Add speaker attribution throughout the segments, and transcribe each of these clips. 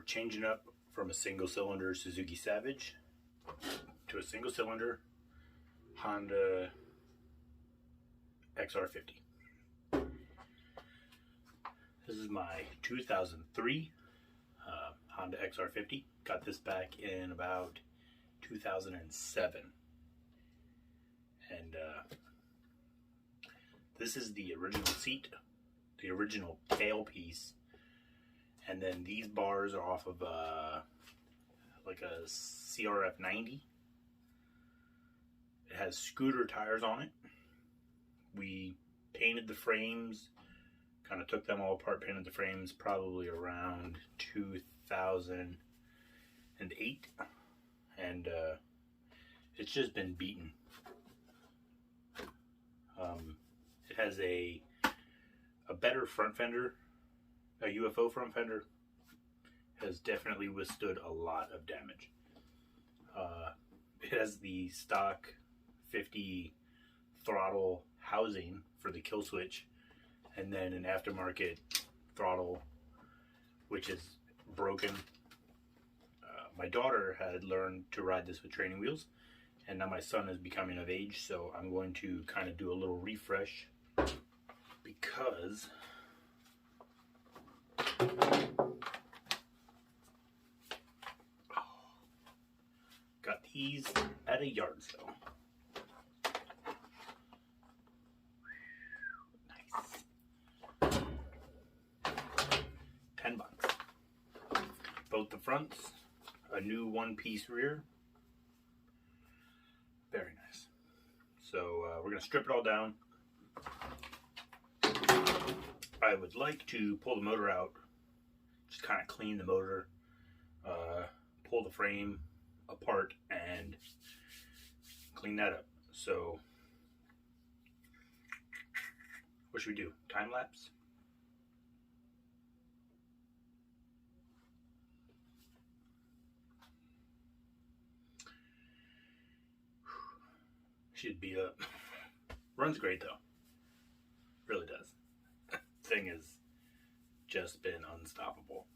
Speaker 1: changing up from a single cylinder Suzuki Savage to a single cylinder Honda XR50. This is my 2003 Honda XR50. Got this back in about 2007. And this is the original seat, the original tailpiece. And then these bars are off of like a CRF 90. It has scooter tires on it. We painted the frames, kind of took them all apart, painted the frames probably around 2008. And it's just been beaten. It has a better front fender. A UFO front fender has definitely withstood a lot of damage. It has the stock 50 throttle housing for the kill switch, and then an aftermarket throttle which is broken. My daughter had learned to ride this with training wheels, and now my son is becoming of age, so I'm going to kind of do a little refresh because got these at a yard sale. Nice. $10. Both the fronts, a new one-piece rear. Very nice. So we're going to strip it all down. I would like to pull the motor out, just kind of clean the motor, pull the frame apart and clean that up. So what should we do? Time lapse? Should be up. Runs great though. Really does. Thing has just been unstoppable.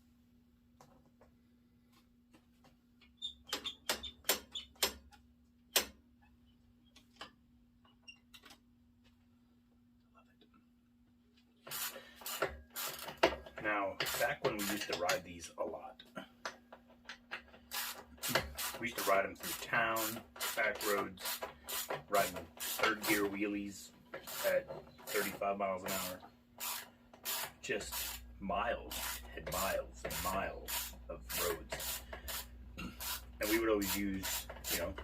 Speaker 1: Now, back when we used to ride these a lot, we used to ride them through town, back roads, riding third gear wheelies at 35 miles an hour. Just miles and miles and miles of roads. And we would always use,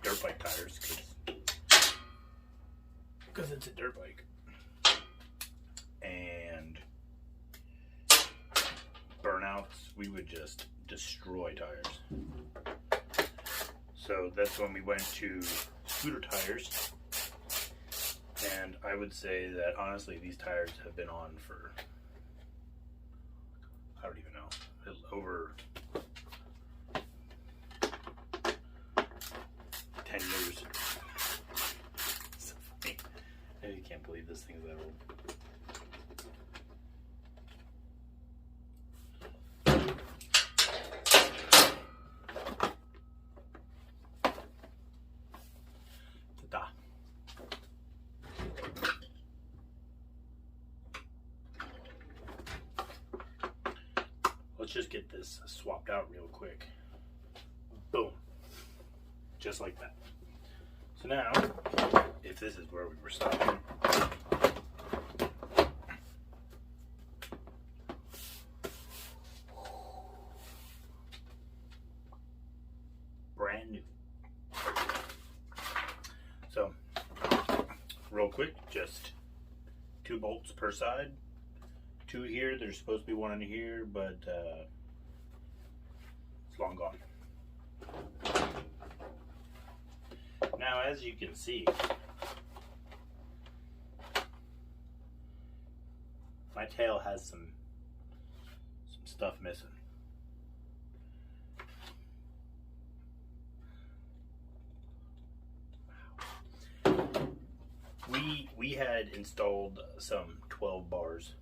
Speaker 1: dirt bike tires because it's a dirt bike. And burnouts, we would just destroy tires. So that's when we went to scooter tires. And I would say that honestly, these tires have been on for, I don't even know, over 10 years. So funny. I can't believe this thing's that old. Ta-da. Let's just get this swapped out real quick. Boom. Just like that. So now, if this is where we were stopping, brand new. So, real quick, just 2 bolts per side. 2 here, there's supposed to be 1 in here, but it's long gone. Now, as you can see, my tail has some stuff missing. We had installed some 12 bars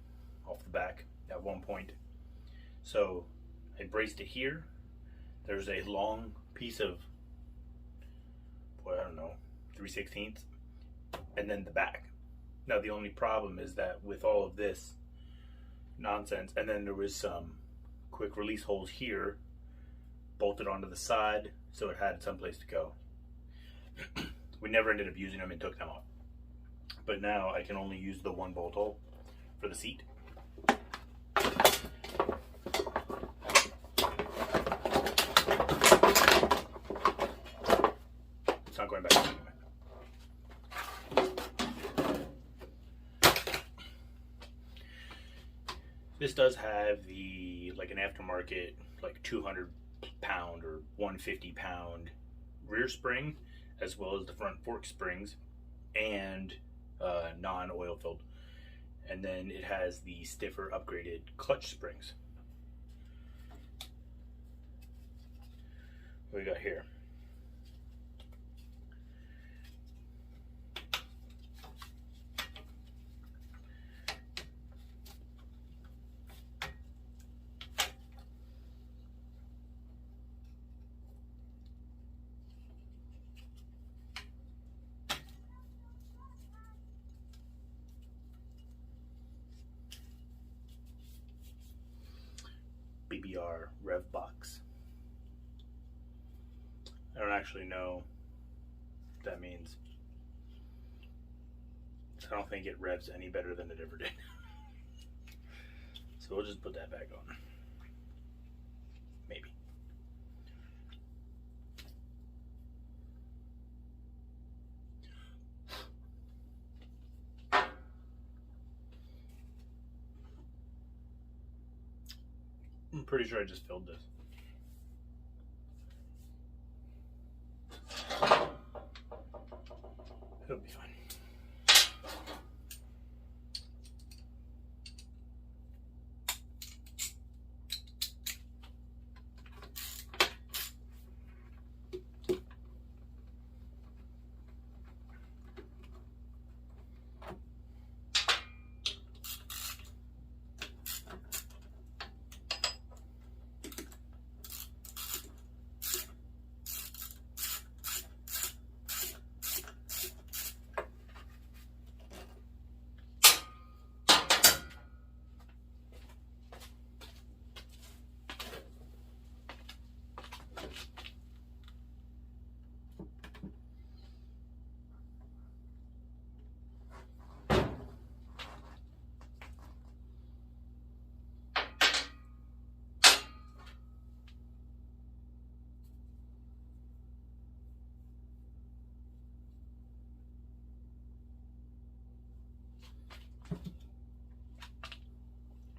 Speaker 1: off the back at one point. So I braced it here There's a long piece of, I don't know, 3/16, and then the back. Now the only problem is that with all of this nonsense, and then there was some quick release holes here bolted onto the side, so it had someplace to go. We never ended up using them and took them off. But now I can only use the one bolt hole for the seat. It's not going back anyway. This does have the, like, an aftermarket, like 200-pound or 150-pound rear spring, as well as the front fork springs, and non-oil filled. And then it has the stiffer upgraded clutch springs. What we got here? BBR rev box. I don't actually know what that means. I don't think it revs any better than it ever did. So we'll just put that back on. Maybe. I'm pretty sure I just filled this. It'll be fine.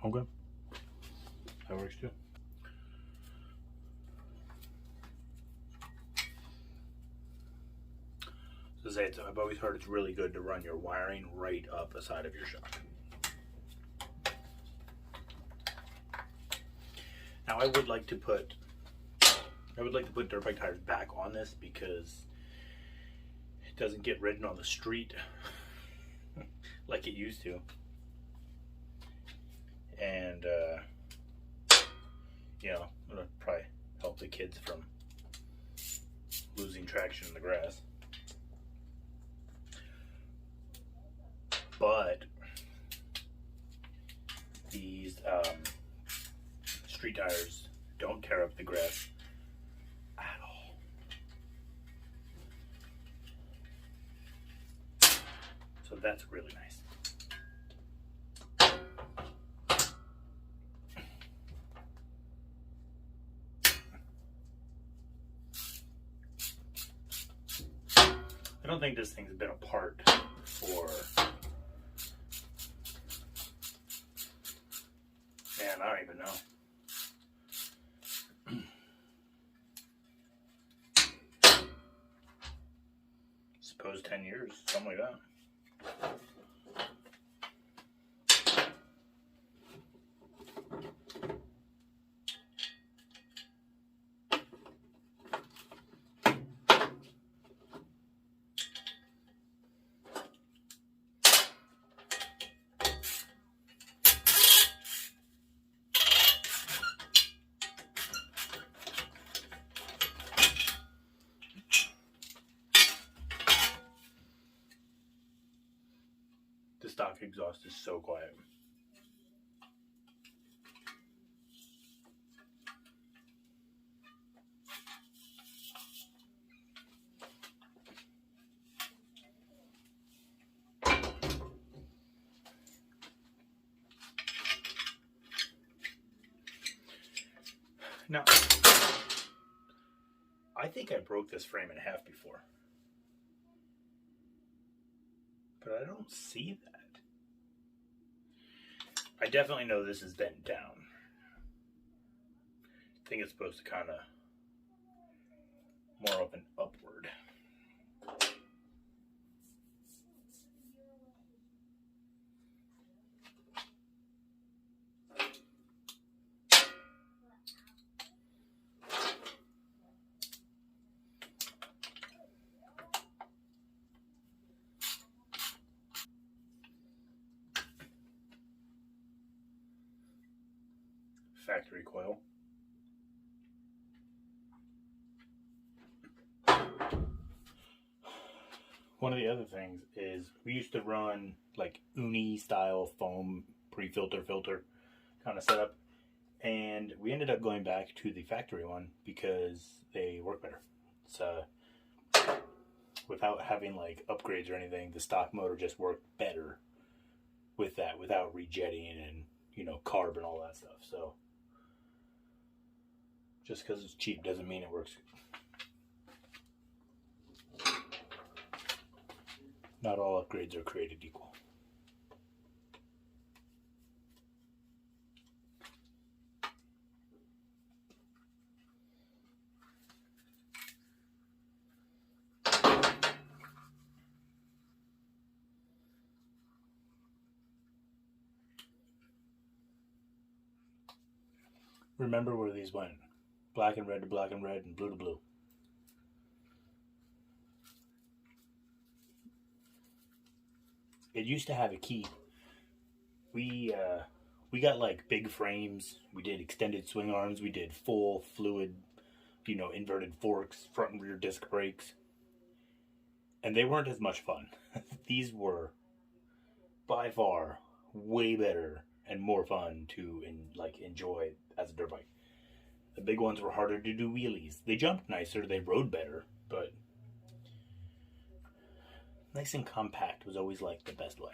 Speaker 1: Okay. That works too. So I've always heard it's really good to run your wiring right up the side of your shock. Now I would like to put dirt bike tires back on this because it doesn't get ridden on the street like it used to. And you know, it'll probably help the kids from losing traction in the grass. But these street tires don't tear up the grass at all. So that's really nice. I don't think this thing's been apart for, man, I don't even know. Suppose 10 years, something like that. The stock exhaust is so quiet. Now, I think I broke this frame in half before. But I don't see that. I definitely know this is bent down. I think it's supposed to kind of more up and upward. Factory coil. One of the other things is we used to run like uni style foam pre-filter filter kind of setup, and we ended up going back to the factory one because they work better. So without having like upgrades or anything, the stock motor just worked better with that without rejetting and, you know, carb and all that stuff. So just because it's cheap doesn't mean it works. Not all upgrades are created equal. Remember where these went. Black and red to black and red and blue to blue. It used to have a key. We got like big frames. We did extended swing arms. We did full fluid, you know, inverted forks, front and rear disc brakes. And they weren't as much fun. These were by far way better and more fun to enjoy as a dirt bike. The big ones were harder to do wheelies. They jumped nicer, they rode better, but nice and compact was always like the best way.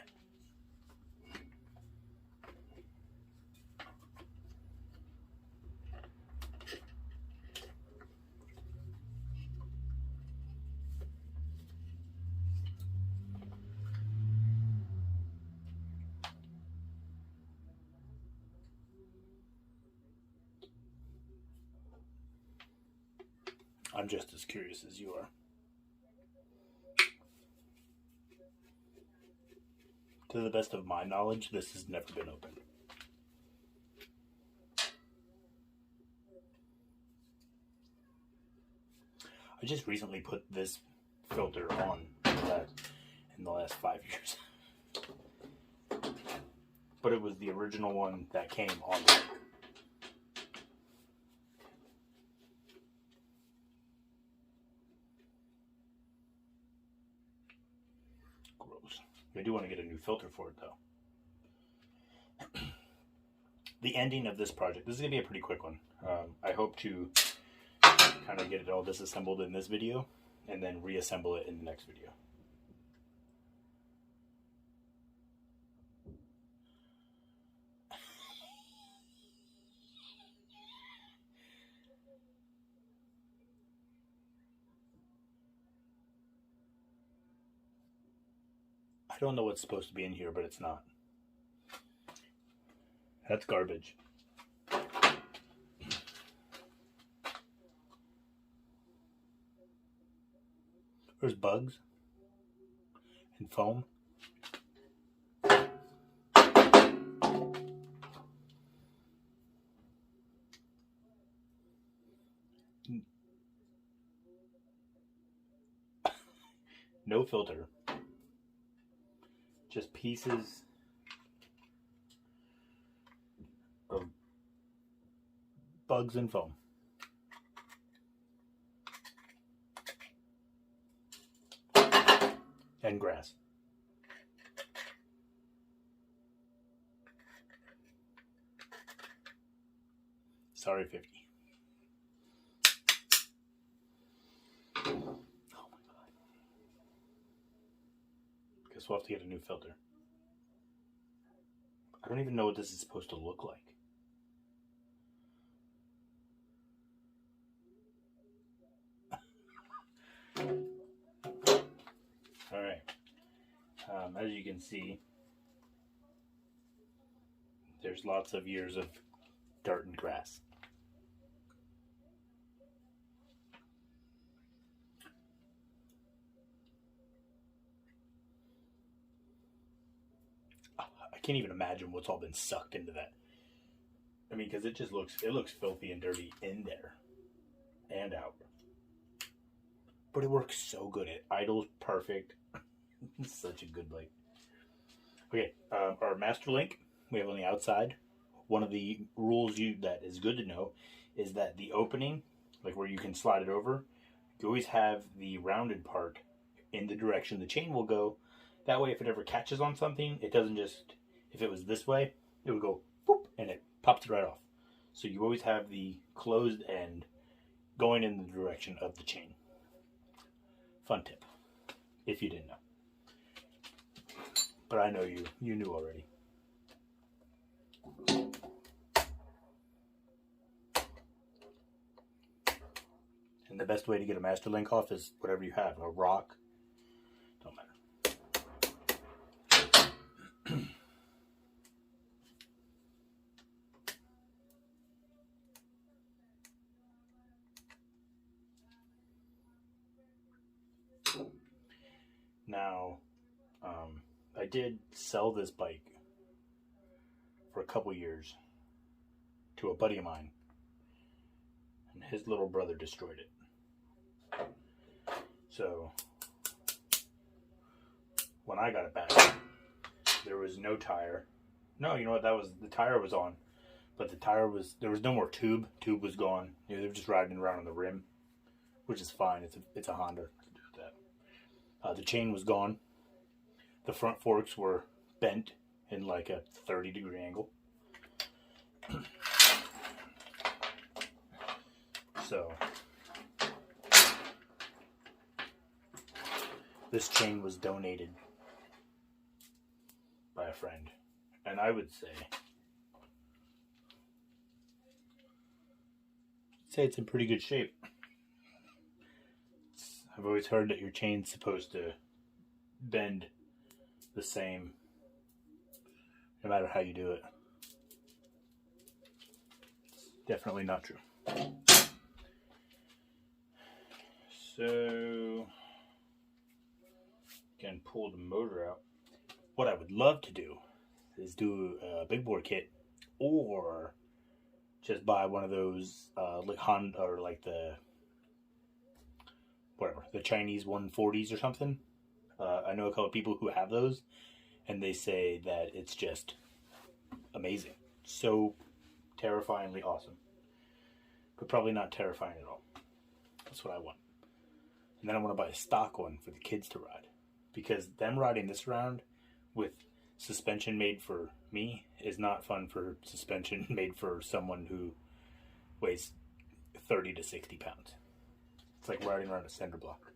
Speaker 1: I'm just as curious as you are. To the best of my knowledge, this has never been opened. I just recently put this filter on in the last 5 years. But it was the original one that came on the bike. Gross. I do want to get a new filter for it though. The ending of this project, this is going to be a pretty quick one. I hope to kind of get it all disassembled in this video and then reassemble it in the next video. I don't know what's supposed to be in here, but it's not. That's garbage. There's bugs and foam. No filter. Just pieces of bugs and foam. And grass. sorry, 50. Oh my god. Guess we'll have to get a new filter. I don't even know what this is supposed to look like. Alright. As you can see, there's lots of years of dirt and grass. I can't even imagine what's all been sucked into that. I mean, because it looks filthy and dirty in there and out. But it works so good. It idles perfect. It's such a good light. Okay, our master link we have on the outside. One of the rules that is good to know is that the opening, like where you can slide it over, you always have the rounded part in the direction the chain will go. That way, if it ever catches on something, it doesn't just, if it was this way, it would go whoop, and it pops it right off. So you always have the closed end going in the direction of the chain. Fun tip, if you didn't know. But I know you knew already. And the best way to get a master link off is whatever you have, a rock, don't matter. Now, I did sell this bike for a couple years to a buddy of mine, and his little brother destroyed it. So, when I got it back, there was no tire. No, you know what? The tire was on, but there was no more tube. Tube was gone. You know, they were just riding around on the rim, which is fine. It's a Honda. I can do that. The chain was gone. The front forks were bent in like a 30-degree angle. So, this chain was donated by a friend. And I would say it's in pretty good shape. I've always heard that your chain's supposed to bend the same no matter how you do it. It's definitely not true. So, can pull the motor out. What I would love to do is do a big bore kit, or just buy one of those like Honda, or like the Chinese 140s or something. I know a couple of people who have those, and they say that it's just amazing. So terrifyingly awesome. But probably not terrifying at all. That's what I want. And then I want to buy a stock one for the kids to ride. Because them riding this around with suspension made for me is not fun for suspension made for someone who weighs 30 to 60 pounds. It's like riding around a cinder block.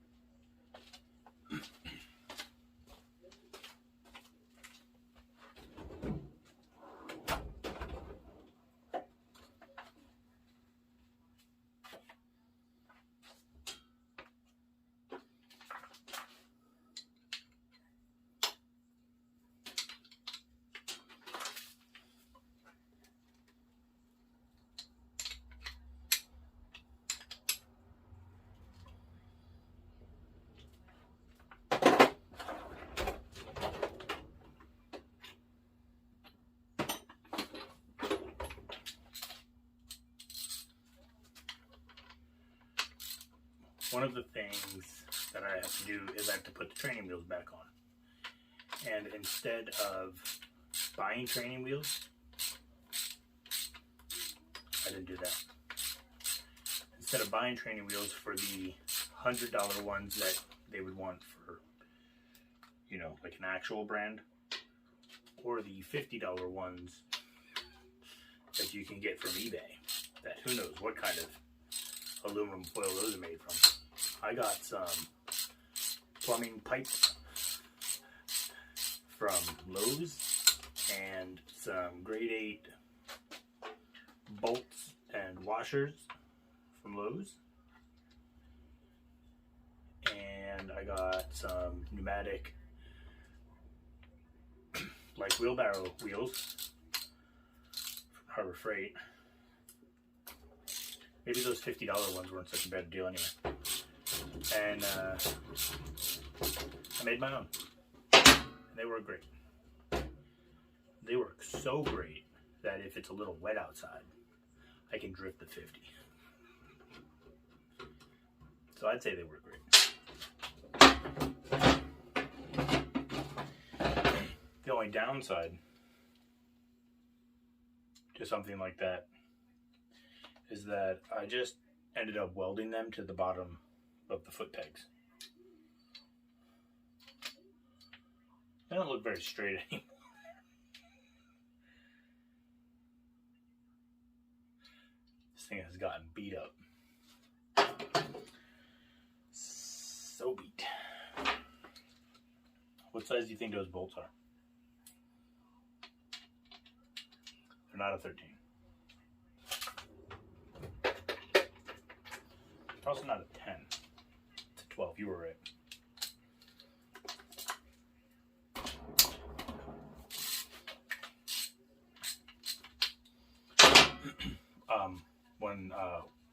Speaker 1: One of the things that I have to do is I have to put the training wheels back on. And instead of buying training wheels, I didn't do that. Instead of buying training wheels for the $100 ones that they would want for, you know, like an actual brand, or the $50 ones that you can get from eBay, that who knows what kind of aluminum foil those are made from. I got some plumbing pipes from Lowe's and some grade 8 bolts and washers from Lowe's. And I got some pneumatic like wheelbarrow wheels from Harbor Freight. Maybe those $50 ones weren't such a bad deal anyway. And I made my own. And they work great. They work so great that if it's a little wet outside, I can drift the 50. So I'd say they work great. The only downside to something like that is that I just ended up welding them to the bottom of the foot pegs. They don't look very straight anymore. This thing has gotten beat up. So beat. What size do you think those bolts are? They're not a 13. They're also not a 10. It's a 12. You were right.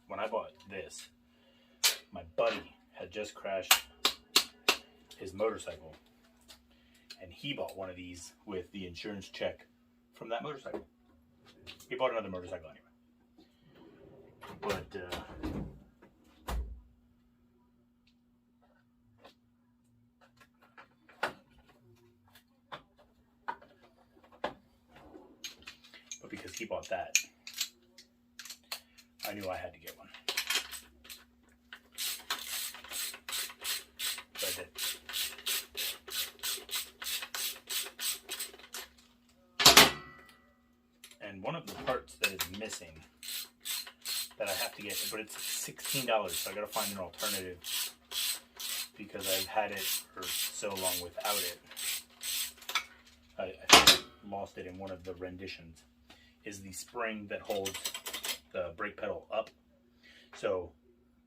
Speaker 1: When I bought this, my buddy had just crashed his motorcycle, and he bought one of these with the insurance check from that motorcycle. He bought another motorcycle anyway. But because he bought that, I knew I had to get one. So I did. And one of the parts that is missing that I have to get, but it's $16, so I gotta find an alternative because I've had it for so long without it. I lost it in one of the renditions. Is the spring that holds the brake pedal up. So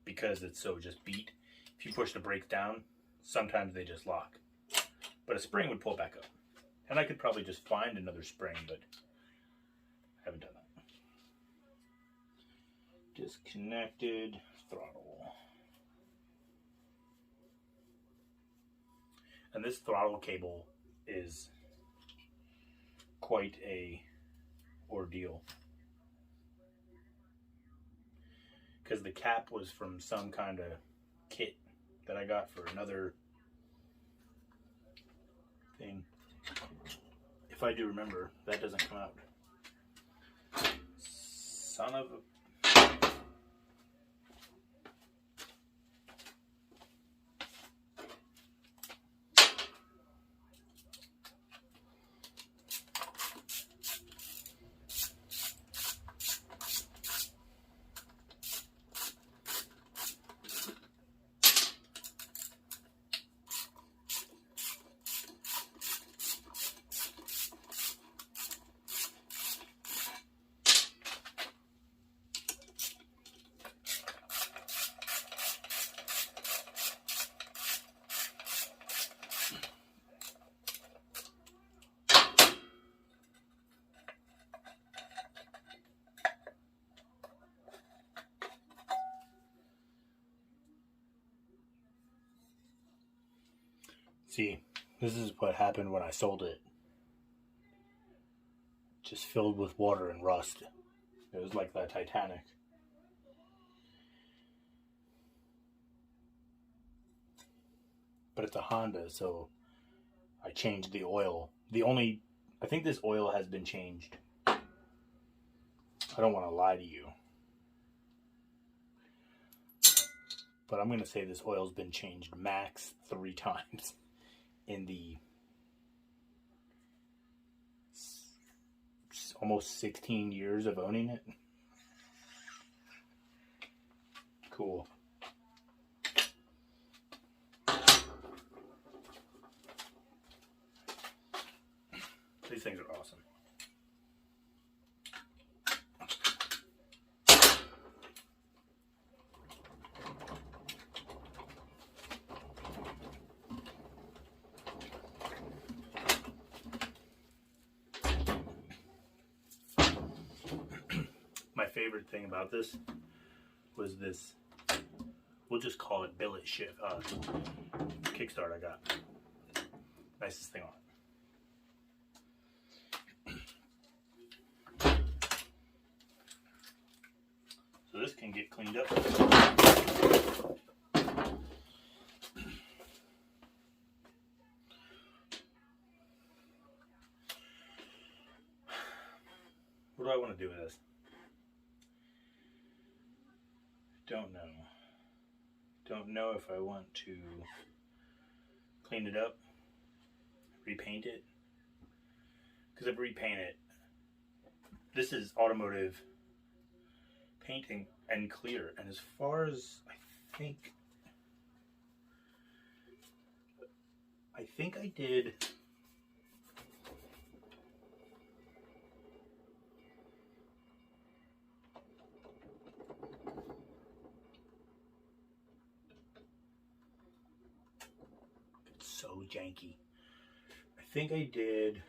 Speaker 1: because it's so just beat, if you push the brakes down, sometimes they just lock. But a spring would pull back up. And I could probably just find another spring, but I haven't done that. Disconnected throttle. And this throttle cable is quite a ordeal. Because the cap was from some kind of kit that I got for another thing. If I do remember, that doesn't come out. Son of a... See, this is what happened when I sold it. Just filled with water and rust. It was like the Titanic. But it's a Honda, so I changed the oil. I think this oil has been changed. I don't want to lie to you. But I'm going to say this oil's been changed max 3 times in the almost 16 years of owning it. Cool. These things are awesome. My favorite thing about this was this, we'll just call it billet shift kickstart I got. Nicest thing on it. So this can get cleaned up. What do I want to do with this? Don't know. Don't know if I want to clean it up, repaint it. Because I've repainted it. This is automotive painting and clear. And as far as I think I did so janky. I think I did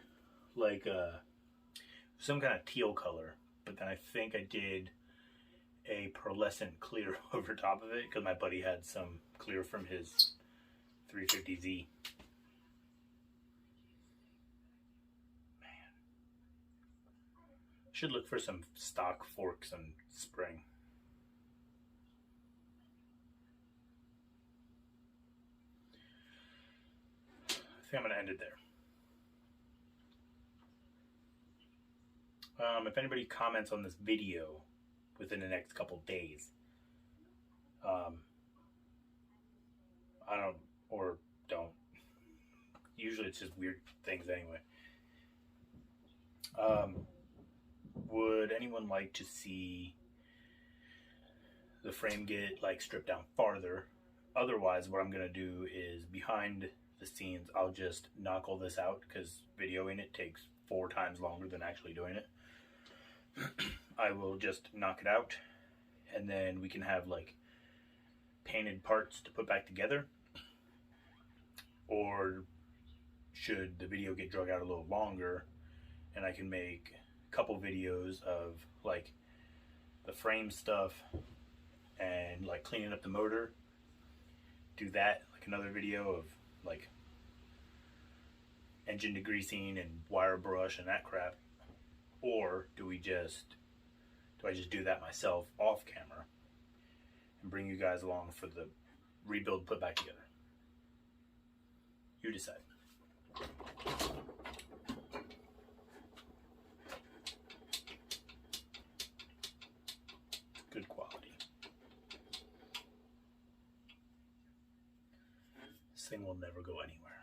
Speaker 1: like some kind of teal color, but then I think I did a pearlescent clear over top of it because my buddy had some clear from his 350Z. Man, should look for some stock forks and spring. I think I'm going to end it there. If anybody comments on this video within the next couple days, I don't, or don't. Usually it's just weird things anyway. Would anyone like to see the frame get like stripped down farther? Otherwise, what I'm going to do is behind the scenes, I'll just knock all this out because videoing it takes 4 times longer than actually doing it. I will just knock it out and then we can have like painted parts to put back together. Or should the video get drug out a little longer and I can make a couple videos of like the frame stuff and like cleaning up the motor, do that, like another video of like engine degreasing and wire brush and that crap? Or do I just do that myself off camera and bring you guys along for the rebuild put back together? You decide. Good quality. This thing will never go anywhere.